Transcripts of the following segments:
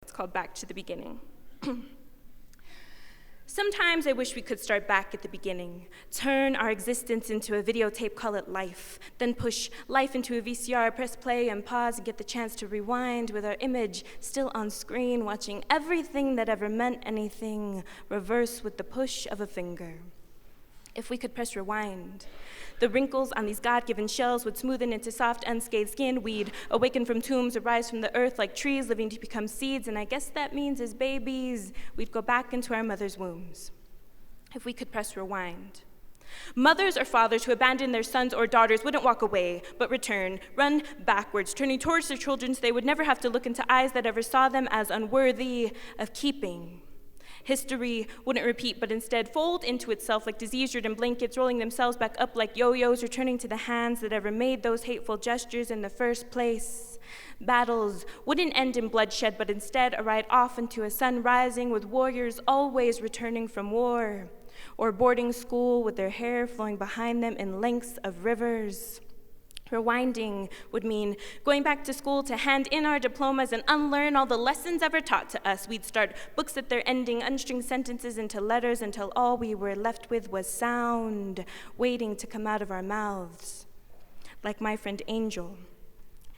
It's called Back to the Beginning. Sometimes I wish we could start back at the beginning, turn our existence into a videotape, call it life, then push life into a VCR, press play and pause and get the chance to rewind with our image still on screen, watching everything that ever meant anything reverse with the push of a finger. If we could press rewind, the wrinkles on these God-given shells would smoothen into soft, unscathed skin. We'd awaken from tombs, arise from the earth like trees, living to become seeds. And I guess that means as babies, we'd go back into our mother's wombs. If we could press rewind. Mothers or fathers who abandoned their sons or daughters wouldn't walk away, but return, run backwards, turning towards their children so they would never have to look into eyes that ever saw them as unworthy of keeping. History wouldn't repeat, but instead fold into itself like disease-ridden blankets, rolling themselves back up like yo-yos, returning to the hands that ever made those hateful gestures in the first place. Battles wouldn't end in bloodshed, but instead a ride off into a sun rising with warriors always returning from war, or boarding school with their hair flowing behind them in lengths of rivers. Rewinding would mean going back to school to hand in our diplomas and unlearn all the lessons ever taught to us. We'd start books at their ending, unstring sentences into letters until all we were left with was sound waiting to come out of our mouths. Like my friend Angel.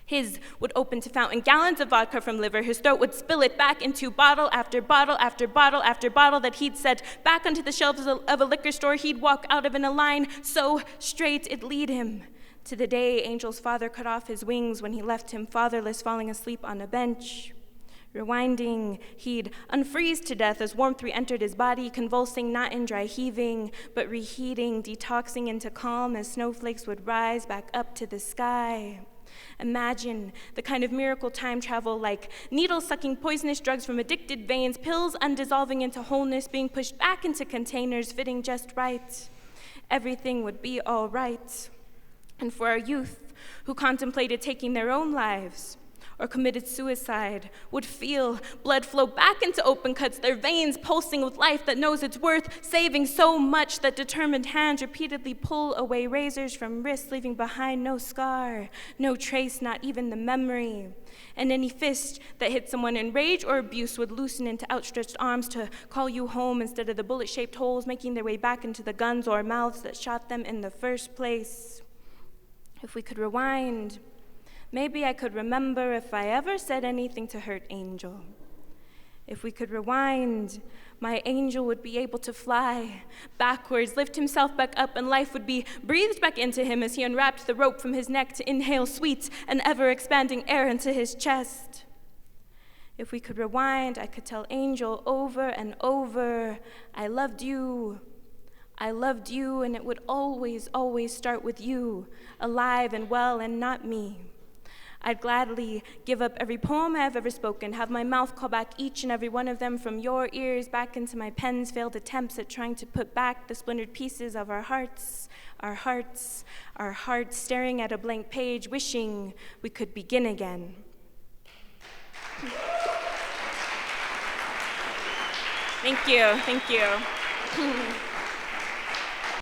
His would open to fountain gallons of vodka from liver. His throat would spill it back into bottle after bottle after bottle after bottle that he'd set back onto the shelves of a liquor store. He'd walk out of in a line so straight it'd lead him to the day Angel's father cut off his wings when he left him fatherless, falling asleep on a bench. Rewinding, he'd unfreeze to death as warmth re-entered his body, convulsing not in dry heaving, but reheating, detoxing into calm as snowflakes would rise back up to the sky. Imagine the kind of miracle time travel like needles sucking poisonous drugs from addicted veins, pills undissolving into wholeness, being pushed back into containers fitting just right. Everything would be all right. And for our youth who contemplated taking their own lives or committed suicide, would feel blood flow back into open cuts, their veins pulsing with life that knows it's worth saving so much that determined hands repeatedly pull away razors from wrists, leaving behind no scar, no trace, not even the memory. And any fist that hit someone in rage or abuse would loosen into outstretched arms to call you home instead of the bullet-shaped holes making their way back into the guns or mouths that shot them in the first place. If we could rewind, maybe I could remember if I ever said anything to hurt Angel. If we could rewind, my angel would be able to fly backwards, lift himself back up, and life would be breathed back into him as he unwrapped the rope from his neck to inhale sweet and ever-expanding air into his chest. If we could rewind, I could tell Angel over and over, I loved you, and it would always, always start with you, alive and well and not me. I'd gladly give up every poem I've ever spoken, have my mouth call back each and every one of them from your ears back into my pen's failed attempts at trying to put back the splintered pieces of our hearts, staring at a blank page, wishing we could begin again. Thank you.